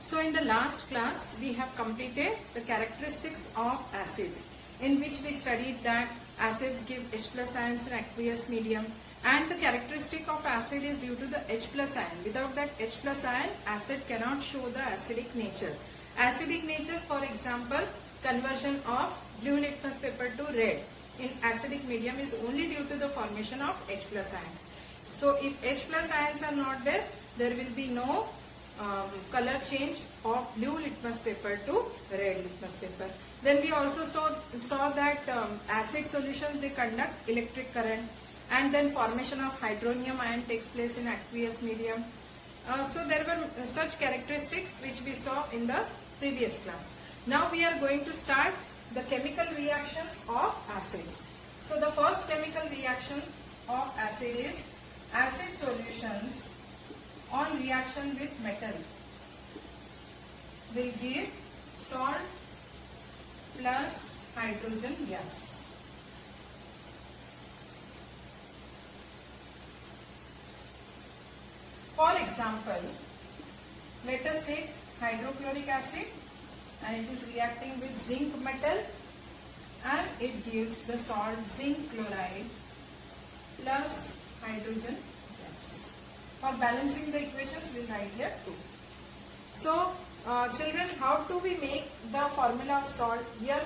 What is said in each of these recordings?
So in the last class we have completed the characteristics of acids, in which we studied that acids give H plus ions in aqueous medium, and the characteristic of acid is due to the H plus ion. Without that H plus ion, acid cannot show the acidic nature. Acidic nature, for example, conversion of blue litmus paper to red in acidic medium is only due to the formation of H plus ions. So if H plus ions are not there, there will be no color change of blue litmus paper to red litmus paper. Then we also saw that acid solutions, they conduct electric current, and then formation of hydronium ion takes place in aqueous medium. So there were such characteristics which we saw in the previous class. Now we are going to start the chemical reactions of acids. So the first chemical reaction of acid is acid solutions on reaction with metal will give salt plus hydrogen gas. For example, let us take hydrochloric acid, and it is reacting with zinc metal, and it gives the salt zinc chloride plus hydrogen gas. For balancing the equations, we will write here 2. So, children, how do we make the formula of salt? Here,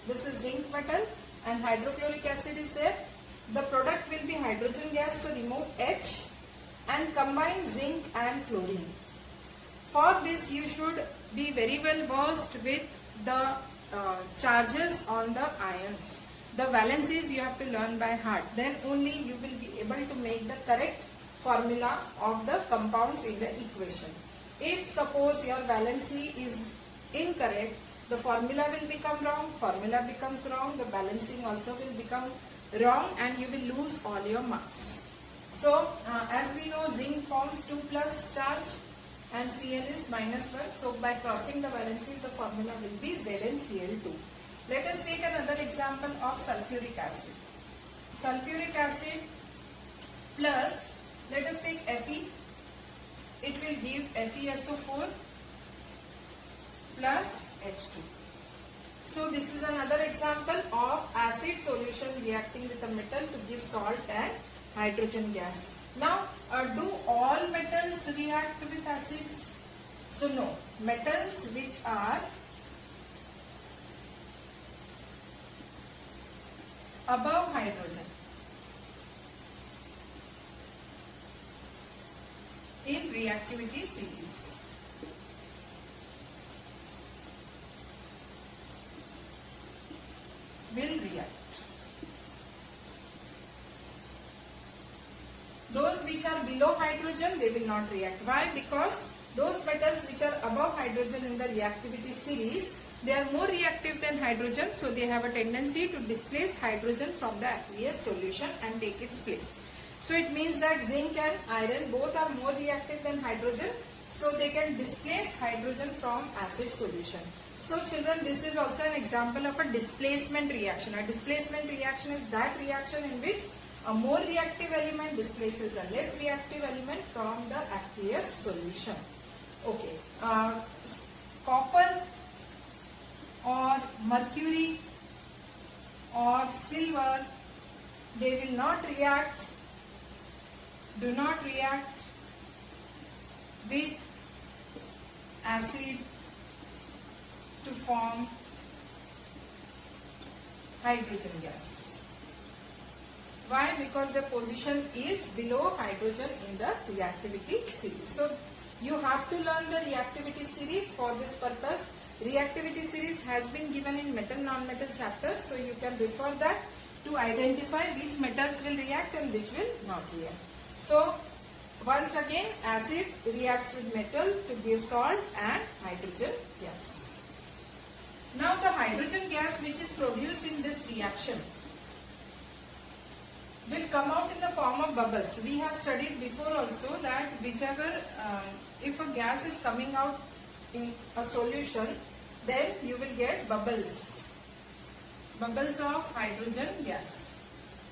this is zinc metal and hydrochloric acid is there. The product will be hydrogen gas, so remove H and combine zinc and chlorine. For this, you should be very well versed with the charges on the ions. The valencies you have to learn by heart. Then only you will be able to make the correct formula of the compounds in the equation. If suppose your valency is incorrect, the formula will become wrong, formula becomes wrong, the balancing also will become wrong, and you will lose all your marks. So, as we know, zinc forms 2 plus charge and Cl is minus 1. So, by crossing the valencies, the formula will be ZnCl2. Let us take another example of sulfuric acid. Sulfuric acid plus, let us take Fe. It will give FeSO4 plus H2. So, this is another example of acid solution reacting with a metal to give salt and hydrogen gas. Now, do all metals react with acids? So, no. Metals which are above hydrogen in reactivity series will react. Those which are below hydrogen, they will not react. Why? Because those metals which are above hydrogen in the reactivity series, they are more reactive than hydrogen, so they have a tendency to displace hydrogen from the aqueous solution and take its place. So it means that zinc and iron both are more reactive than hydrogen, so they can displace hydrogen from acid solution. So children, this is also an example of a displacement reaction. A displacement reaction is that reaction in which a more reactive element displaces a less reactive element from the aqueous solution. Okay. Copper or mercury or silver, they will not react, do not react with acid to form hydrogen gas. Why? Because the position is below hydrogen in the reactivity series. So, you have to learn the reactivity series for this purpose. Reactivity series has been given in metal non-metal chapter, so you can refer that to identify which metals will react and which will not react. So, once again, acid reacts with metal to give salt and hydrogen gas. Now, the hydrogen gas which is produced in this reaction will come out in the form of bubbles. We have studied before also that whichever, if a gas is coming out in a solution, then you will get bubbles of hydrogen gas.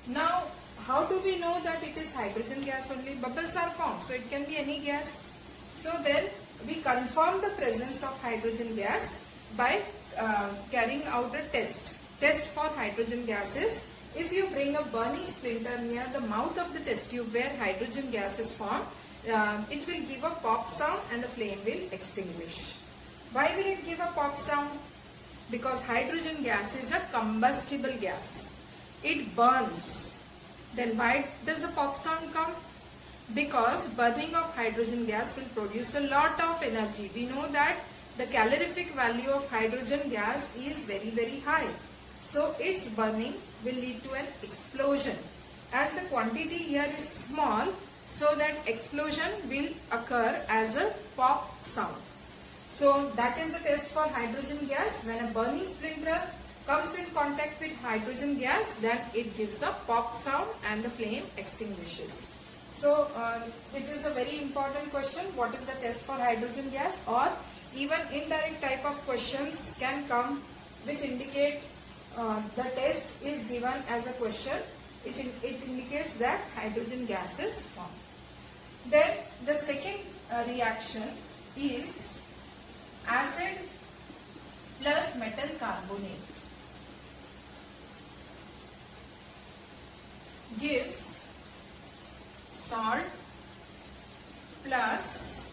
Now, how do we know that it is hydrogen gas only? Bubbles are formed, so it can be any gas. So then, we confirm the presence of hydrogen gas by carrying out a test. Test for hydrogen gas is, if you bring a burning splinter near the mouth of the test tube where hydrogen gas is formed, it will give a pop sound and the flame will extinguish. Why will it give a pop sound? Because hydrogen gas is a combustible gas. It burns. Then why does a pop sound come? Because burning of hydrogen gas will produce a lot of energy. We know that the calorific value of hydrogen gas is very, very high. So its burning will lead to an explosion. As the quantity here is small, so that explosion will occur as a pop sound. So that is the test for hydrogen gas. When a burning splinter comes in contact with hydrogen gas, then it gives a pop sound and the flame extinguishes. So it is a very important question. What is the test for hydrogen gas? Or even indirect type of questions can come which indicate the test is given as a question. It indicates that hydrogen gas is formed. Then the second reaction is acid plus metal carbonate gives salt plus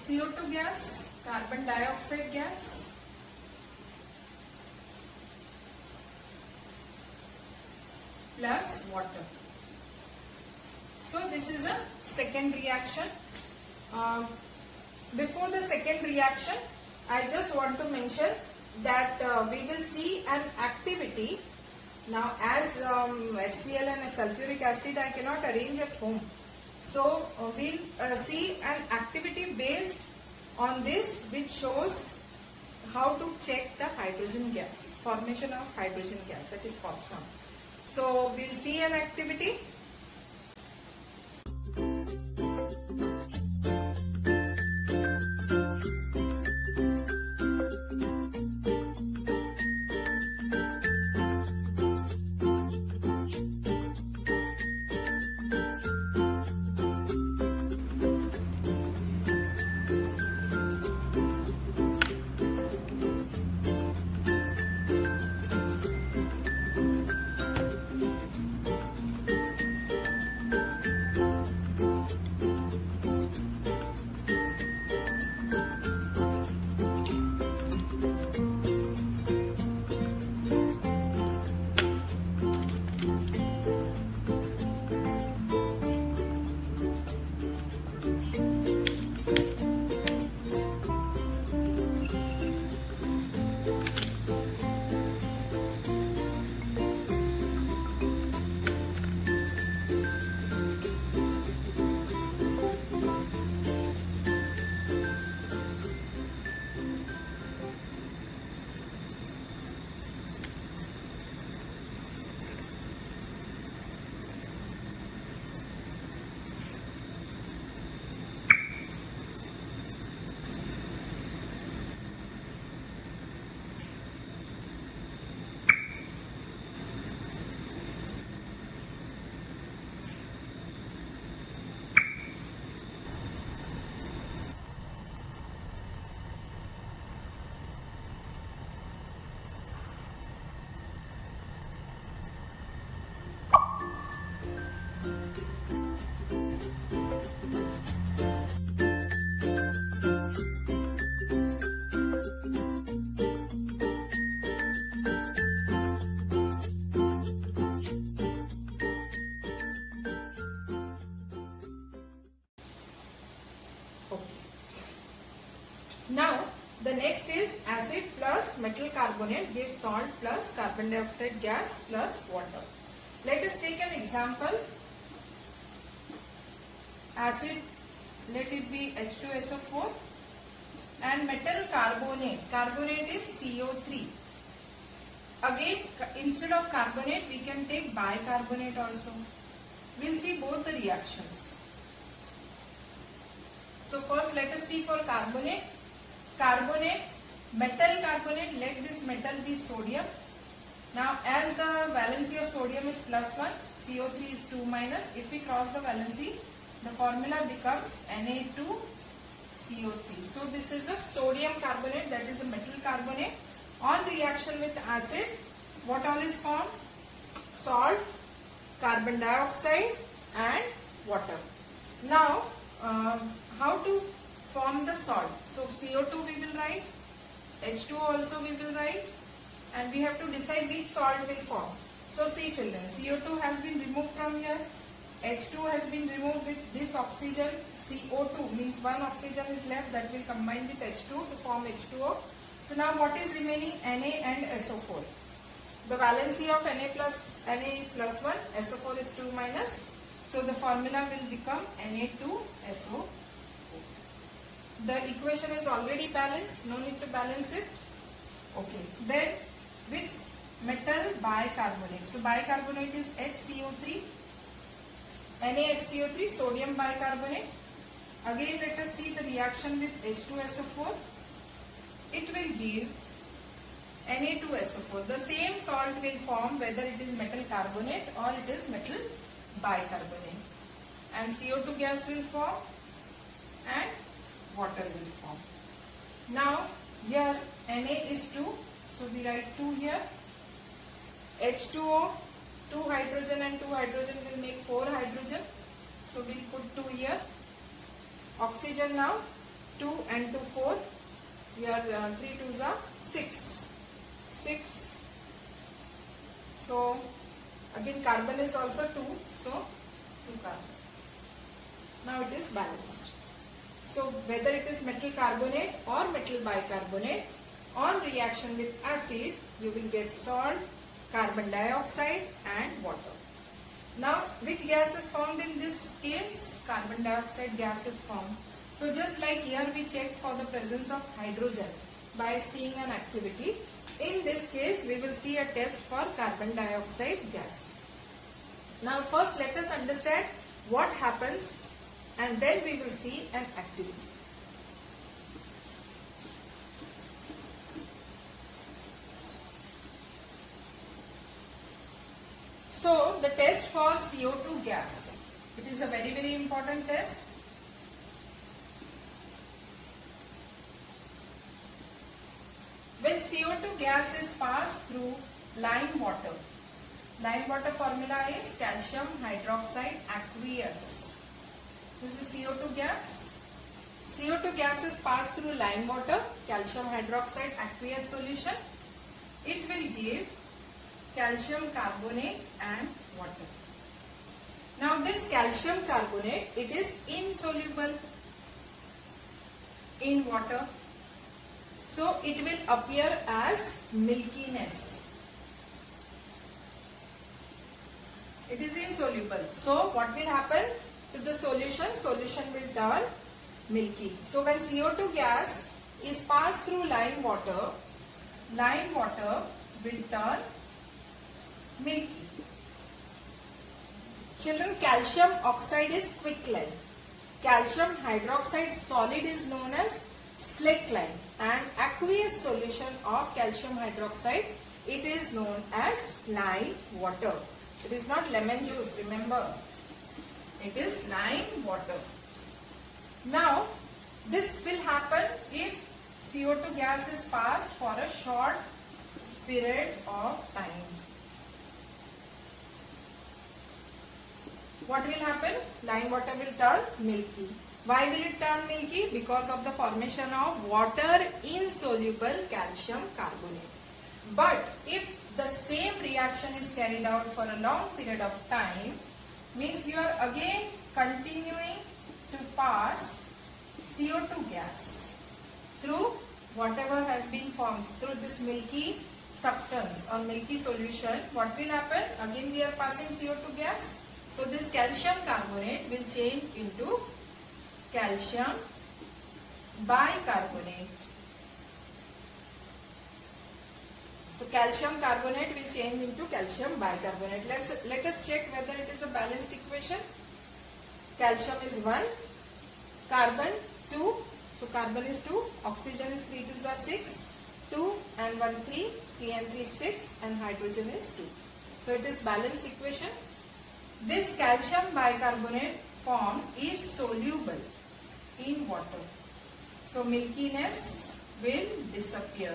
CO2 gas, carbon dioxide gas, plus water. So this is a second reaction. Before the second reaction, I just want to mention that we will see an activity. Now as HCl and sulfuric acid I cannot arrange at home. So we'll see an activity based on this which shows how to check the hydrogen gas, formation of hydrogen gas, that is pop sound. So we'll see an activity. Now the next is acid plus metal carbonate gives salt plus carbon dioxide gas plus water. Let us take an example. Acid, let it be H2SO4, and metal carbonate. Carbonate is CO3. Again, instead of carbonate we can take bicarbonate also. We will see both the reactions. So first let us see for carbonate. Carbonate, metal carbonate, let this metal be sodium. Now as the valency of sodium is +1, CO3 is 2-. If we cross the valency, the formula becomes Na2CO3. So this is a sodium carbonate, that is a metal carbonate. On reaction with acid, what all is formed? Salt, carbon dioxide and water. Now how to form the salt? So CO2 we will write, H2O also we will write, and we have to decide which salt will form. So see children, CO2 has been removed from here, H2 has been removed with this oxygen, CO2 means one oxygen is left, that will combine with H2 to form H2O. So now what is remaining? Na and SO4. The valency of Na is +1, SO4 is 2 minus. So the formula will become Na2SO4. The equation is already balanced, no need to balance it. Okay. Then which metal? Bicarbonate. So bicarbonate is HCO3, NaHCO3, sodium bicarbonate. Again let us see the reaction with H2SO4. It will give Na2SO4. The same salt will form whether it is metal carbonate or it is metal bicarbonate. And CO2 gas will form and water will form. Now here Na is 2, so we write 2 here. H2O, 2 hydrogen and 2 hydrogen will make 4 hydrogen, so we will put 2 here. Oxygen now, 2 and 2 4, here 3 2s are 6. So again carbon is also 2, so 2 carbon. Now it is balanced. So whether it is metal carbonate or metal bicarbonate, on reaction with acid you will get salt, carbon dioxide and water. Now which gas is formed in this case? Carbon dioxide gas is formed. So just like here we check for the presence of hydrogen by seeing an activity, in this case we will see a test for carbon dioxide gas. Now first let us understand what happens and then we will see an activity. So the test for CO2 gas, it is a very important test. When CO2 gas is passed through lime water formula is calcium hydroxide aqueous. This is CO2 gas. CO2 gas is passed through lime water, calcium hydroxide aqueous solution. It will give calcium carbonate and water. Now this calcium carbonate, it is insoluble in water. So it will appear as milkiness. It is insoluble. So what will happen to the solution? Solution will turn milky. So when CO2 gas is passed through lime water will turn milky. Children, calcium oxide is quicklime. Calcium hydroxide solid is known as slakelime, and aqueous solution of calcium hydroxide, it is known as lime water. It is not lemon juice, remember. It is lime water. Now this will happen if CO2 gas is passed for a short period of time. What will happen? Lime water will turn milky. Why will it turn milky? Because of the formation of water insoluble calcium carbonate. But if the same reaction is carried out for a long period of time, means you are again continuing to pass CO2 gas through whatever has been formed, through this milky substance or milky solution. What will happen? Again we are passing CO2 gas. So this calcium carbonate will change into calcium bicarbonate. So calcium carbonate will change into calcium bicarbonate. Let us check whether it is a balanced equation. Calcium is 1, carbon 2. So carbon is 2, oxygen is 3 2s are 6, 2 and 1 3, 3 and 3 6, and hydrogen is 2. So it is balanced equation. This calcium bicarbonate formed is soluble in water. So milkiness will disappear.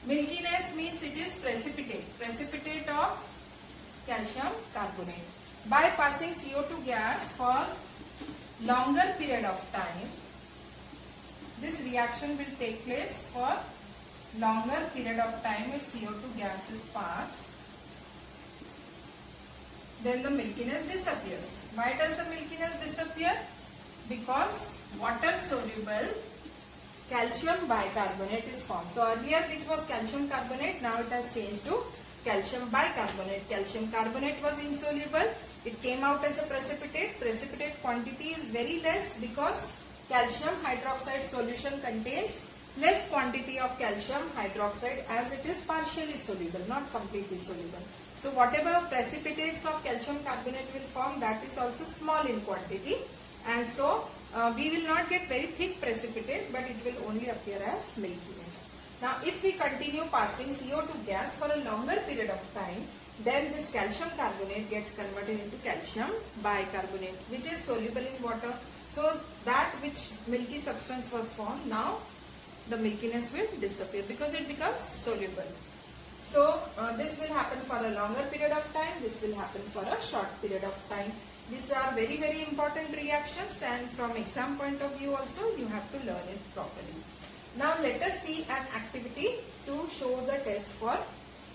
Milkiness means it is precipitate of calcium carbonate. By passing CO2 gas for longer period of time, this reaction will take place for longer period of time. If CO2 gas is passed, then the milkiness disappears. Why does the milkiness disappear? Because water soluble calcium bicarbonate is formed. So earlier which was calcium carbonate, now it has changed to calcium bicarbonate. Calcium carbonate was insoluble. It came out as a precipitate. Precipitate quantity is very less because calcium hydroxide solution contains less quantity of calcium hydroxide as it is partially soluble, not completely soluble. So whatever precipitates of calcium carbonate will form, that is also small in quantity, and so we will not get very thick precipitate, but it will only appear as milkiness. Now if we continue passing CO2 gas for a longer period of time, then this calcium carbonate gets converted into calcium bicarbonate, which is soluble in water. So that which milky substance was formed, now the milkiness will disappear because it becomes soluble. So this will happen for a longer period of time, this will happen for a short period of time. These are very, very important reactions, and from exam point of view also you have to learn it properly. Now let us see an activity to show the test for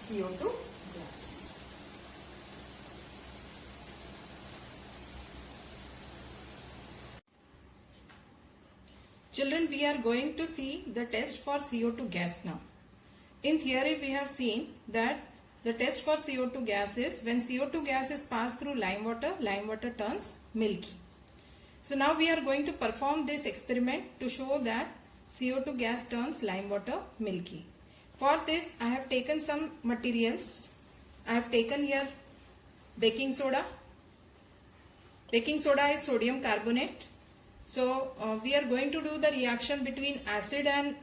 CO2 gas. Children, we are going to see the test for CO2 gas now. In theory, we have seen that the test for CO2 gas is when CO2 gas is passed through lime water turns milky. So now we are going to perform this experiment to show that CO2 gas turns lime water milky. For this, I have taken some materials. I have taken here baking soda. Baking soda is sodium carbonate. So we are going to do the reaction between acid and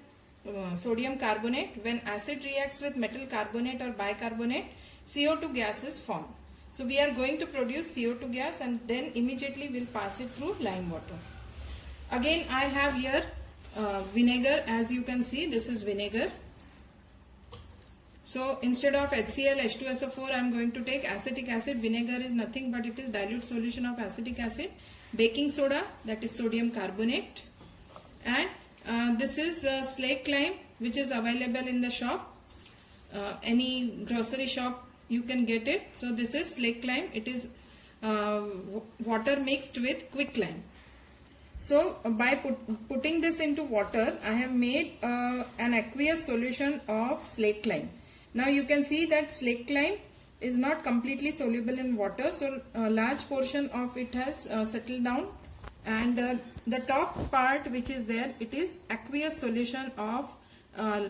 sodium carbonate. When acid reacts with metal carbonate or bicarbonate, CO2 gas is formed. So we are going to produce CO2 gas and then immediately we'll pass it through lime water. Again, I have here vinegar. As you can see, this is vinegar. So instead of HCl, H2SO4, I am going to take acetic acid. Vinegar is nothing but it is dilute solution of acetic acid. Baking soda, that is sodium carbonate, and this is slake lime, which is available in the shops. Any grocery shop you can get it. So this is slake lime. It is water mixed with quick lime. So by putting this into water, I have made an aqueous solution of slake lime. Now you can see that slake lime is not completely soluble in water, so a large portion of it has settled down, and the top part which is there, it is aqueous solution of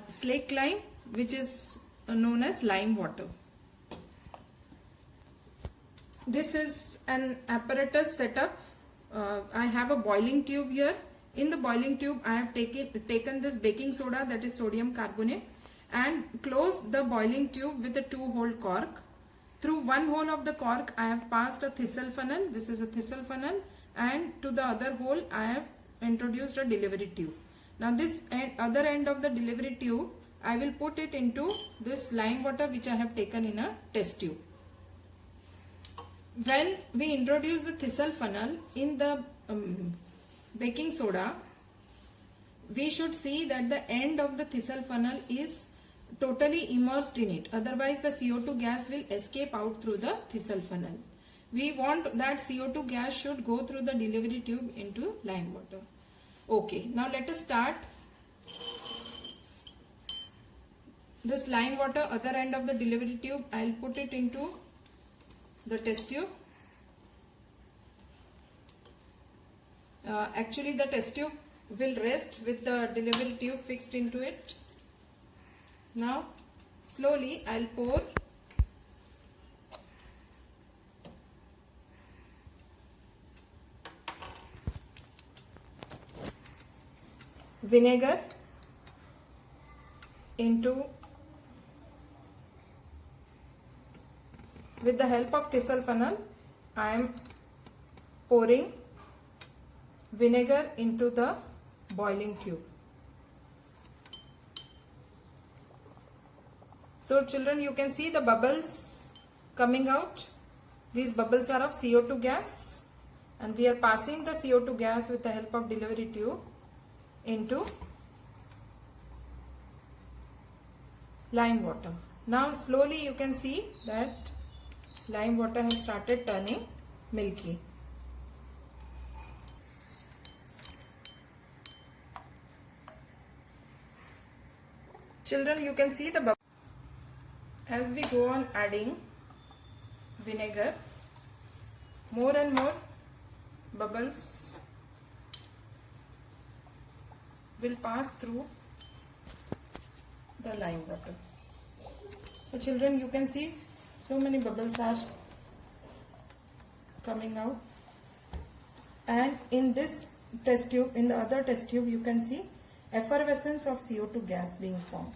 slake lime, which is known as lime water. This is an apparatus setup. I have a boiling tube here. In the boiling tube, I have taken this baking soda, that is sodium carbonate, and closed the boiling tube with a 2-hole cork. Through one hole of the cork, I have passed a thistle funnel. This is a thistle funnel, and to the other hole, I have introduced a delivery tube. Now this other end of the delivery tube, I will put it into this lime water which I have taken in a test tube. When we introduce the thistle funnel in the baking soda, we should see that the end of the thistle funnel is totally immersed in it. Otherwise, the CO2 gas will escape out through the thistle funnel. We want that CO2 gas should go through the delivery tube into lime water. Okay, now let us start. This lime water, other end of the delivery tube, I will put it into the test tube. Actually, the test tube will rest with the delivery tube fixed into it. Now, slowly I will pour vinegar into, with the help of thistle funnel, I am pouring vinegar into the boiling tube. So children, you can see the bubbles coming out. These bubbles are of CO2 gas, and we are passing the CO2 gas with the help of delivery tube into lime water. Now slowly you can see that lime water has started turning milky. Children, you can see the bubbles. As we go on adding vinegar, more and more bubbles will pass through the lime water. So children, you can see so many bubbles are coming out, and in this test tube, in the other test tube, you can see effervescence of CO2 gas being formed.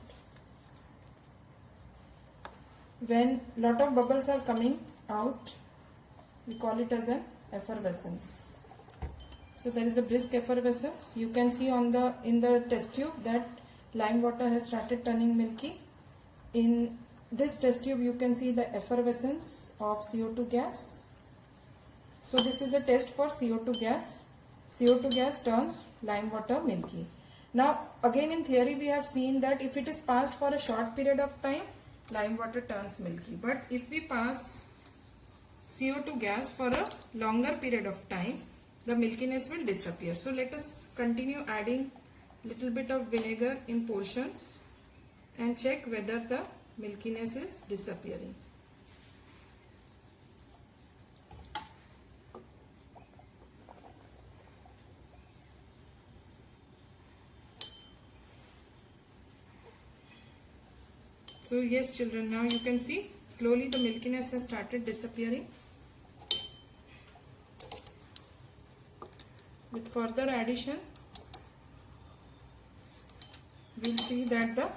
When lot of bubbles are coming out, we call it as an effervescence. So there is a brisk effervescence. You can see in the test tube that lime water has started turning milky. In this test tube, you can see the effervescence of CO2 gas. So this is a test for CO2 gas. CO2 gas turns lime water milky. Now again, in theory we have seen that if it is passed for a short period of time, lime water turns milky. But if we pass CO2 gas for a longer period of time, the milkiness will disappear. So let us continue adding little bit of vinegar in portions and check whether the milkiness is disappearing. So yes children, now you can see slowly the milkiness has started disappearing. With further addition, we will see that the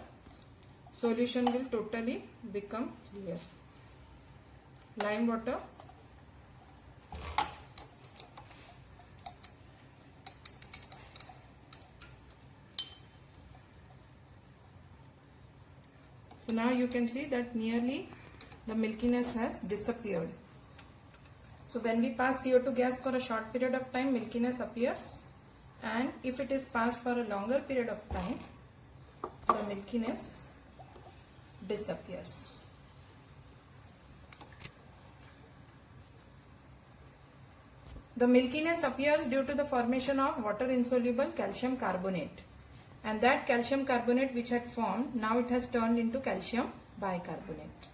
solution will totally become clear. Lime water So now you can see that nearly the milkiness has disappeared. So when we pass CO2 gas for a short period of time, milkiness appears, and if it is passed for a longer period of time, the milkiness disappears. The milkiness appears due to the formation of water insoluble calcium carbonate. And that calcium carbonate which had formed, now it has turned into calcium bicarbonate.